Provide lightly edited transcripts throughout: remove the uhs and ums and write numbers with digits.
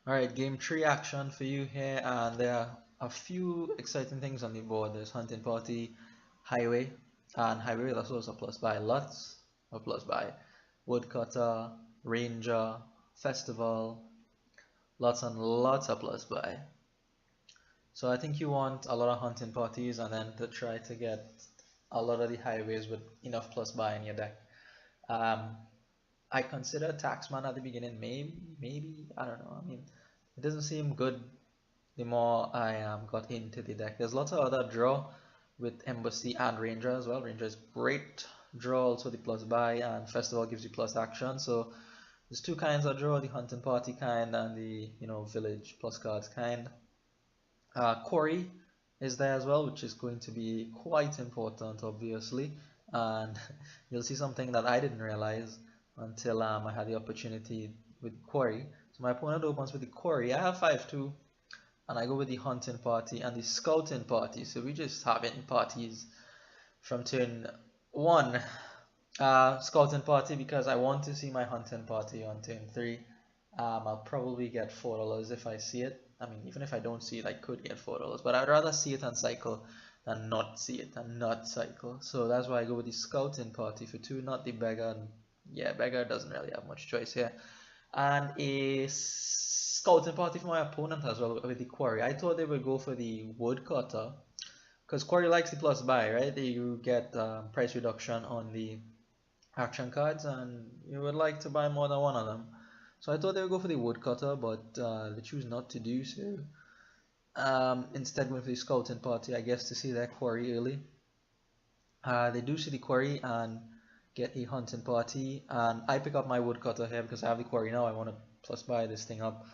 Alright, game 3 action for you here, and there are a few exciting things on the board. There's Hunting Party, Highway, and Highway that's also plus buy lots of plus buy. Woodcutter, Ranger, Festival, lots and lots of plus buy. So I think you want a lot of hunting parties and then to try to get a lot of the highways with enough plus buy in your deck. Um, I considered Taxman at the beginning, maybe, I don't know. I mean, it doesn't seem good the more I got into the deck. There's lots of other draw with Embassy and Ranger as well. Ranger is great draw, also the plus buy, and Festival gives you plus action. So there's two kinds of draw: the hunting party kind and the village plus cards kind. Quarry is there as well, which is going to be quite important, obviously, and you'll see something that I didn't realize until I had the opportunity with Quarry. So my opponent opens with the Quarry. I have 5-2, and I go with the hunting party and the scouting party. So we just having parties from turn 1. Scouting party because I want to see my hunting party on turn 3. I'll probably get $4 if I see it. I mean, even if I don't see it, I could get $4, but I'd rather see it and cycle than not see it and not cycle. So that's why I go with the scouting party for 2, not the beggar. Yeah, beggar doesn't really have much choice here. And a scouting party for my opponent as well with the quarry. I thought they would go for the woodcutter because quarry likes the plus buy, right? You get price reduction on the action cards, and you would like to buy more than one of them. So I thought they would go for the woodcutter, but they choose not to do so. Instead went for the scouting party, I guess, to see their quarry early. They do see the quarry and get a hunting party, and I pick up my woodcutter here because I have the quarry now. I want to plus buy this thing up,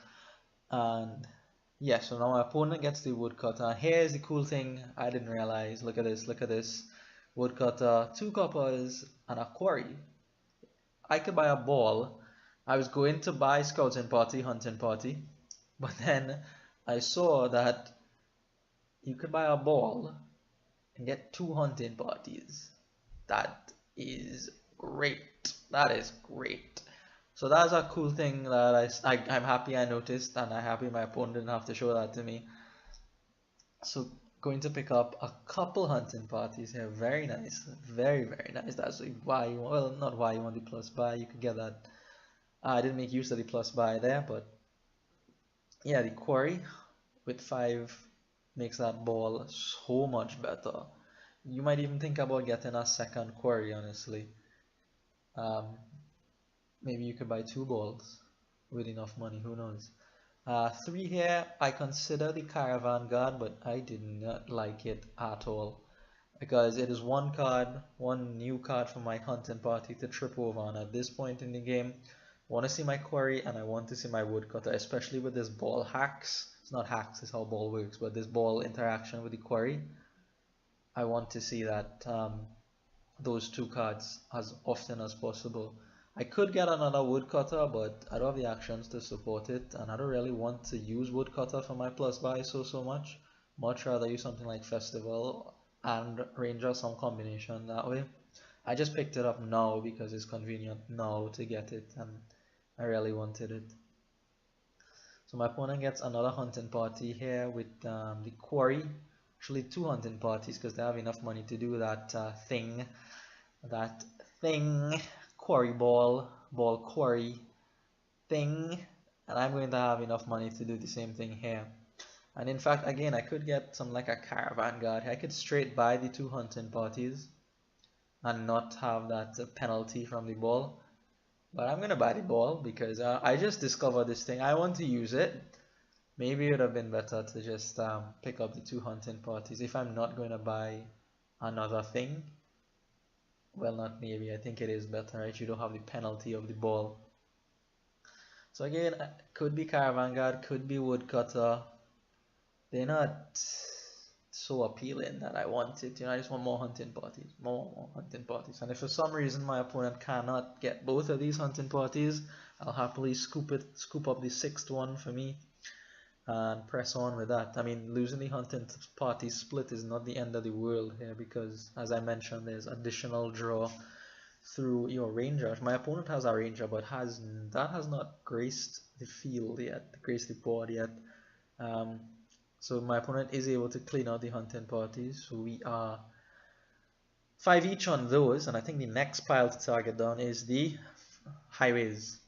and yeah, so now my opponent gets the woodcutter. Here's the cool thing I didn't realize. Look at this, look at this. Woodcutter, 2 coppers, and a quarry. I could buy a ball. I was going to buy scouting party, hunting party, but then I saw that you could buy a ball and get 2 hunting parties. That is great. That is great. So that's a cool thing that I'm happy I noticed, and I'm happy my opponent didn't have to show that to me. So going to pick up a couple hunting parties here. Very nice. Very nice. That's why you, well, not why you want the plus buy. You could get that. I didn't make use of the plus buy there, but yeah, the quarry with 5 makes that ball so much better. You might even think about getting a second quarry, honestly. Um, Maybe you could buy 2 balls with enough money, who knows. 3 here, I consider the Caravan Guard, but I did not like it at all. Because it is one card, one new card for my hunting party to trip over, and at this point in the game, I want to see my quarry and I want to see my woodcutter, especially with this ball hacks. It's not hacks, it's how ball works, but this ball interaction with the quarry. I want to see that those 2 cards as often as possible. I could get another woodcutter, but I don't have the actions to support it, and I don't really want to use woodcutter for my plus buy so much. Much rather use something like Festival and Ranger, some combination that way. I just picked it up now because it's convenient now to get it, and I really wanted it. So my opponent gets another hunting party here with the quarry. Actually 2 hunting parties because they have enough money to do that that thing, quarry ball quarry thing, and I'm going to have enough money to do the same thing here. And in fact, again, I could get some like a caravan guard. I could straight buy the 2 hunting parties and not have that penalty from the ball. But I'm gonna buy the ball because I just discovered this thing. I want to use it. Maybe it would have been better to just pick up the 2 hunting parties if I'm not going to buy another thing. Well, not maybe. I think it is better, right? You don't have the penalty of the ball. So again, could be Caravan Guard, could be Woodcutter. They're not so appealing that I want it. I just want more hunting parties, more hunting parties. And if for some reason my opponent cannot get both of these hunting parties, I'll happily scoop up the 6th one for me and press on with that. I mean, losing the hunting party split is not the end of the world here because, as I mentioned, there's additional draw through your ranger. My opponent has a ranger, but that has not graced the field yet, grace the board yet. Um, so my opponent is able to clean out the hunting parties. So we are 5 each on those, and I think the next pile to target down is the highways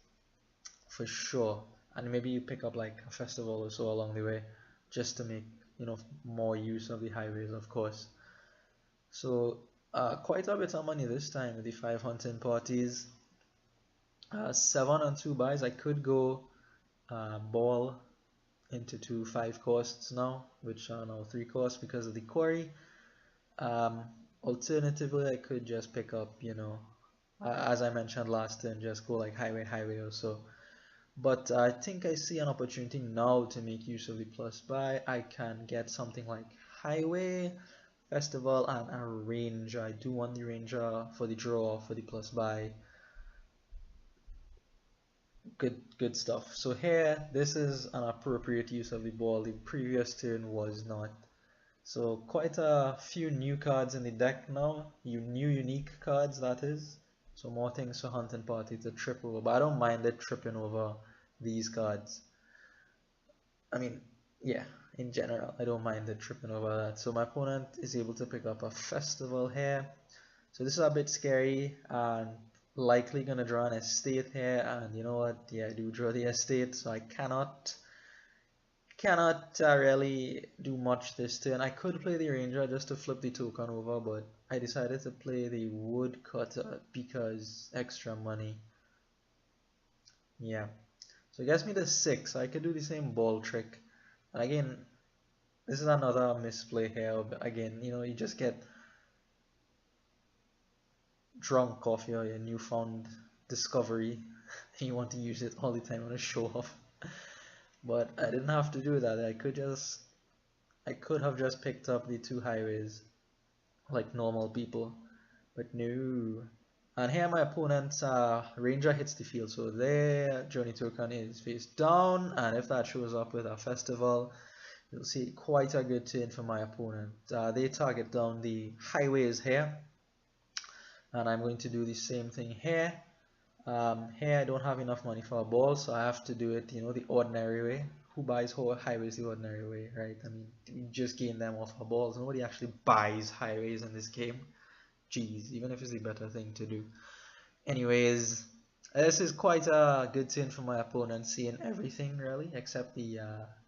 for sure. And maybe you pick up like a festival or so along the way, just to make more use of the highways, of course. So quite a bit of money this time with the 5 hunting parties. 7 on 2 buys. I could go ball into 2 5 costs now, which are now 3 costs because of the quarry. Alternatively, I could just pick up, as I mentioned last turn, just go like highway or so. But I think I see an opportunity now to make use of the plus buy. I can get something like highway, festival, and a ranger. I do want the ranger for the draw for the plus buy. Good stuff. So here, this is an appropriate use of the ball. The previous turn was not. So quite a few new cards in the deck now. New unique cards, that is. So more things for hunting party to trip over. But I don't mind it tripping over these cards. I mean, yeah, in general, I don't mind it tripping over that. So my opponent is able to pick up a festival here. So this is a bit scary and likely gonna draw an estate here. And you know what? Yeah, I do draw the estate, so I cannot really do much this turn. I could play the ranger just to flip the token over, but I decided to play the woodcutter because extra money. Yeah, so it gets me to 6. I could do the same ball trick, and again, this is another misplay here. Again, you just get drunk off your newfound discovery and you want to use it all the time on a show off. But I didn't have to do that. I could have just picked up the 2 highways like normal people, but no. And here my opponent's ranger hits the field, so their journey token is face down, and if that shows up with a festival, you'll see quite a good turn for my opponent. They target down the highways here, and I'm going to do the same thing here. Here I don't have enough money for a ball, so I have to do it, the ordinary way. Who buys highways the ordinary way, right? I mean, you just gain them off of balls. Nobody actually buys highways in this game. Jeez, even if it's the better thing to do. Anyways, this is quite a good turn for my opponent, seeing everything really, except the,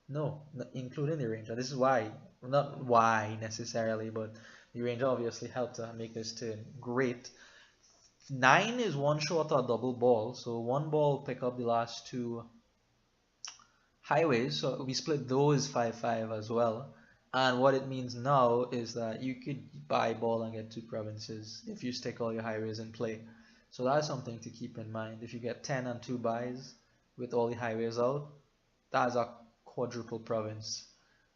no, including the ranger. This is why, not why necessarily, but the ranger obviously helped to make this turn great. 9 is one short or double ball, so 1 ball pick up the last 2 highways, so we split those 5-5 as well. And what it means now is that you could buy ball and get 2 provinces if you stick all your highways in play. So that's something to keep in mind. If you get 10 and 2 buys with all the highways out, that's a quadruple province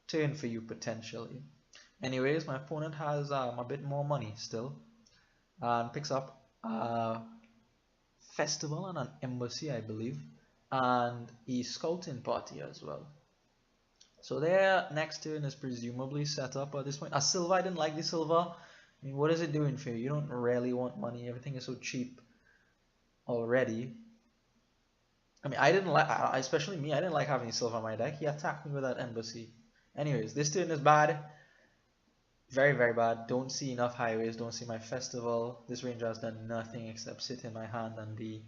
turn for you potentially. Anyways, my opponent has a bit more money still and picks up a festival and an embassy, I believe, and a scouting party as well. So their next turn is presumably set up at this point. A silver, I didn't like the silver. I mean, what is it doing for you? You don't really want money. Everything is so cheap already. I mean, I didn't like, especially me, I didn't like having silver on my deck. He attacked me with that embassy. Anyways, this turn is bad. Very, very bad. Don't see enough highways. Don't see my festival. This ranger has done nothing except sit in my hand and be,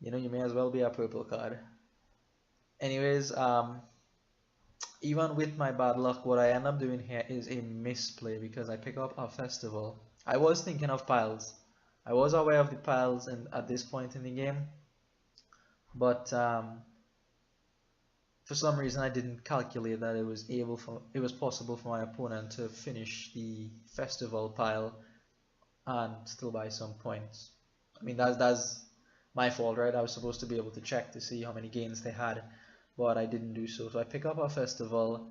you may as well be a purple card. Anyways, even with my bad luck, what I end up doing here is a misplay because I pick up a festival. I was thinking of piles. I was aware of the piles at this point in the game, but for some reason I didn't calculate that it was possible for my opponent to finish the festival pile and still buy some points. I mean, that's my fault, right? I was supposed to be able to check to see how many gains they had, but I didn't do so. So I pick up a festival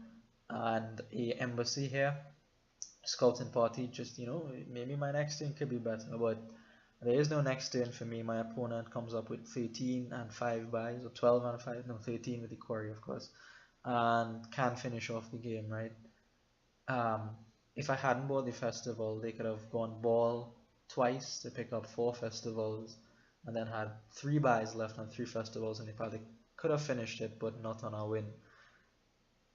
and a embassy here, scouting party. Just maybe my next turn could be better, but there is no next turn for me. My opponent comes up with 13 and 5 buys, or 12 and 5, no, 13 with the quarry, of course, and can finish off the game, right? If I hadn't bought the festival, they could have gone ball twice to pick up 4 festivals, and then had 3 buys left on 3 festivals, and they probably could have finished it, but not on a win.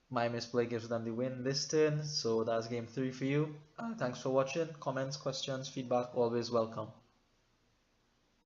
My misplay gives them the win this turn, so that's game 3 for you. Thanks for watching. Comments, questions, feedback, always welcome.